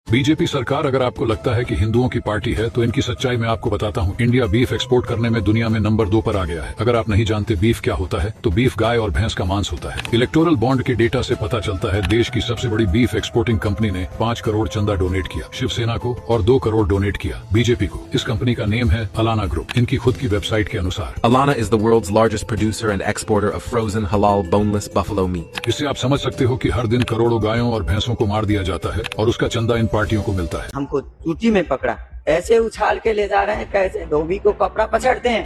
BJP सरकार अगर आपको लगता है कि हिंदुओं की पार्टी है तो इनकी सच्चाई मैं आपको बताता हूँ। इंडिया बीफ एक्सपोर्ट करने में दुनिया में नंबर 2 पर आ गया है। अगर आप नहीं जानते बीफ क्या होता है तो बीफ गाय और भैंस का मांस होता है। इलेक्टोरल बॉन्ड के डेटा से पता चलता है देश की सबसे बड़ी बीफ एक्सपोर्टिंग कंपनी ने 5 करोड़ चंदा डोनेट किया शिवसेना को और 2 करोड़ डोनेट किया बीजेपी को। इस कंपनी का नेम है अलाना ग्रुप। इनकी खुद की वेबसाइट के अनुसार Alana is the world's largest producer and exporter of frozen halal boneless buffalo meat. इससे आप समझ सकते हो कि हर दिन करोड़ों गायों और भैंसों को मार दिया जाता है और उसका चंदा इन पार्टियों को मिलता है। हमको चूटी में पकड़ा, ऐसे उछाल के ले जा रहे हैं, कैसे धोबी को कपड़ा पछड़ते हैं,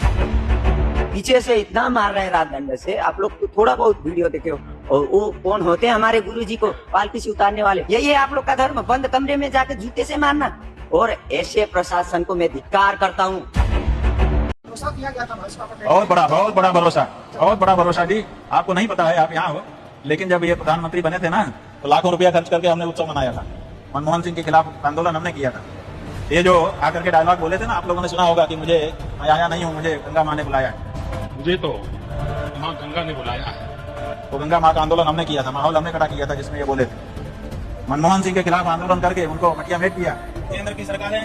पीछे से इतना मार रहे हैं रात दंड से। आप लोग तो थोड़ा बहुत वीडियो देखे हो। और वो कौन होते हैं हमारे गुरुजी को पालकी से उतारने वाले? यही है आप लोग का धर्म, बंद कमरे में जाकर जूते से मारना। और ऐसे प्रशासन को मैं धिक्कार करता हूँ। बहुत बड़ा भरोसा जी। आपको नहीं पता है, आप यहाँ हो, लेकिन जब ये प्रधानमंत्री बने थे ना तो लाखों रुपया खर्च करके हमने उत्सव मनाया था। मनमोहन सिंह के खिलाफ आंदोलन हमने किया था। ये जो आकर के डायलॉग बोले थे ना, आप लोगों ने सुना होगा कि मुझे मैं आया नहीं हूँ, मुझे गंगा माँ ने बुलाया है। मुझे तो माँ गंगा ने बुलाया है। तो गंगा माँ का आंदोलन हमने किया था, माहौल हमने खड़ा किया था जिसमें ये बोले थे। मनमोहन सिंह के खिलाफ आंदोलन करके उनको मटिया मेट किया। केंद्र की सरकारें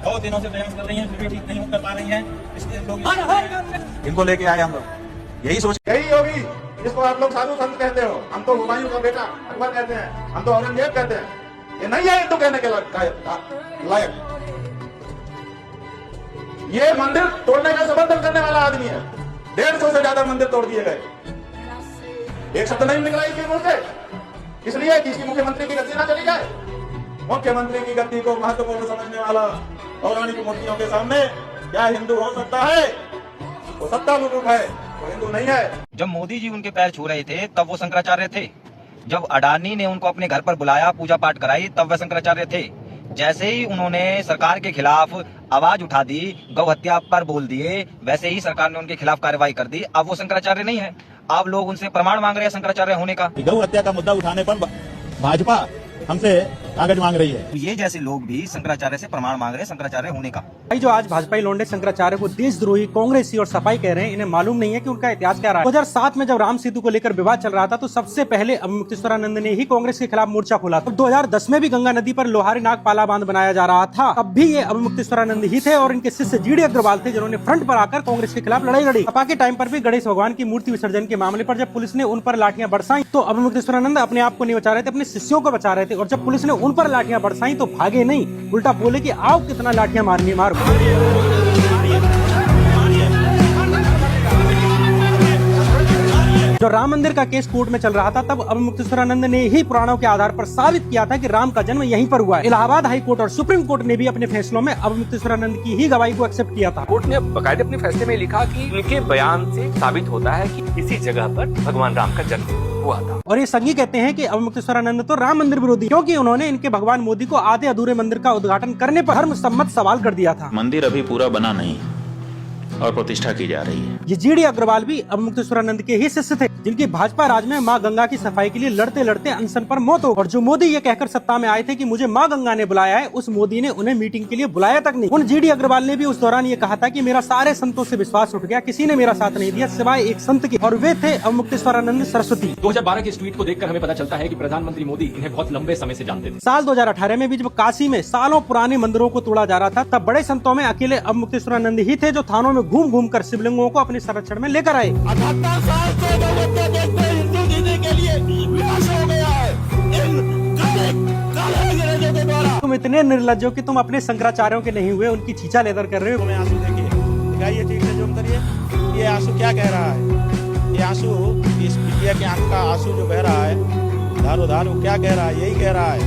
2 दिनों से प्रयास कर रही हैं, फिर भी ठीक नहीं कर पा रही हैं, इसलिए हम लोग इनको लेके आए। हम लोग यही सोच, यही होगी जिसको आप लोग साधु संत कहते हो। हम तो हुमायूं का बेटा अकबर कहते हैं, हम तो औरंगजेब कहते हैं। ये नहीं है हिंदू कहने के लायक। ये मंदिर तोड़ने का समर्थन करने वाला आदमी है। 150 से ज्यादा मंदिर तोड़ दिए गए। एक शब्द नहीं निकला इसके मुंह से, इसलिए किसी मुख्यमंत्री की गद्दी ना चली जाए। मुख्यमंत्री की गद्दी को महत्वपूर्ण समझने वाला पौराणिक मूर्तियों के सामने क्या हिंदू हो सकता है? वो सत्तारूढ़ है, वो हिंदू नहीं है। जब मोदी जी उनके पैर छू रहे थे तब वो शंकराचार्य थे। जब अडानी ने उनको अपने घर पर बुलाया, पूजा पाठ कराई, तब वह शंकराचार्य थे। जैसे ही उन्होंने सरकार के खिलाफ आवाज उठा दी, गौ हत्या पर बोल दिए, वैसे ही सरकार ने उनके खिलाफ कार्रवाई कर दी। अब वो शंकराचार्य नहीं है। अब लोग उनसे प्रमाण मांग रहे हैं शंकराचार्य होने का। गौ हत्या का मुद्दा उठाने पर भाजपा हमसे कागज मांग रही है। ये जैसे लोग भी शंकराचार्य से प्रमाण मांग रहे हैं शंकराचार्य होने का। भाई जो आज भाजपाई लौंडे शंकराचार्य को देशद्रोही, कांग्रेसी और सपाई कह रहे हैं, इन्हें मालूम नहीं है कि उनका इतिहास क्या रहा है। 2007 में जब राम सेतु को लेकर विवाद चल रहा था तो सबसे पहले अवमुक्तेश्वरानंद ने ही कांग्रेस के खिलाफ मोर्चा खोला था। 2010 में भी गंगा नदी पर लोहारी नाग पाला बांध बनाया जा रहा था, तब भी ये अवमुक्तेश्वरानंद ही थे और इनके शिष्य जीडी अग्रवाल थे जिन्होंने फ्रंट पर आकर कांग्रेस के खिलाफ लड़ाई लड़ी। सपा के टाइम पर भी गणेश भगवान की मूर्ति विसर्जन के मामले पर जब पुलिस ने उन पर लाठियां बरसाई तो अवमुक्तेश्वरानंद अपने आप को नहीं बचा रहे थे, अपने शिष्यों को बचा रहे थे। और जब पुलिस ने उन पर लाठियां बरसाई तो भागे नहीं, उल्टा बोले कि आओ कितना लाठियां मारनी मारो। जो राम मंदिर का केस कोर्ट में चल रहा था तब अवमुक्तेश्वरानंद ने ही पुराणों के आधार पर साबित किया था कि राम का जन्म यहीं पर हुआ है। इलाहाबाद हाई कोर्ट और सुप्रीम कोर्ट ने भी अपने फैसलों में अवमुक्तेश्वरानंद की ही गवाही को एक्सेप्ट किया था। कोर्ट ने बकायदे अपने फैसले में लिखा कि उनके बयान से साबित होता है कि इसी जगह पर भगवान राम का जन्म हुआ था। और ये संघी कहते हैं कि अवमुक्तेश्वरानंद तो राम मंदिर विरोधी, क्योंकि उन्होंने इनके भगवान मोदी को आधे अधूरे मंदिर का उद्घाटन करने पर धर्म सम्मत सवाल कर दिया था। मंदिर अभी पूरा बना नहीं और प्रतिष्ठा की जा रही है। ये जीडी अग्रवाल भी अवमुक्तेश्वरानंद के ही शिष्य थे जिनकी भाजपा राज में मां गंगा की सफाई के लिए लड़ते लड़ते अनशन पर मौत हो। और जो मोदी ये कहकर सत्ता में आए थे कि मुझे मां गंगा ने बुलाया है, उस मोदी ने उन्हें मीटिंग के लिए बुलाया तक नहीं। उन जीडी अग्रवाल ने भी उस दौरान ये कहा था कि मेरा सारे संतों से विश्वास उठ गया, किसी ने मेरा साथ नहीं दिया सिवाय एक संत के, और वे थे अवमुक्तेश्वरानंद सरस्वती। 2012 के इस ट्वीट को देखकर हमें पता चलता है कि प्रधानमंत्री मोदी इन्हें बहुत लंबे समय से जानते थे। साल 2018 में भी जब काशी में सालों पुराने मंदिरों को तोड़ा जा रहा था तब बड़े संतों में अकेले अवमुक्तेश्वरानंद ही थे जो थानों में घूम घूम कर शिवलिंगों को अपने संरक्षण में लेकर आए। तुम इतने निर्लज्ज हो कि तुम अपने शंकराचार्यों के नहीं हुए, उनकी छींचा लेकर कर रहे हो। में आंसू देखिए, दिखाइए ठीक से जूम करिए। ये आंसू क्या कह रहा है? ये आंसू, इस बिटिया के आंख का आंसू जो बह रहा है धारो धारो, क्या कह रहा है? यही कह रहा है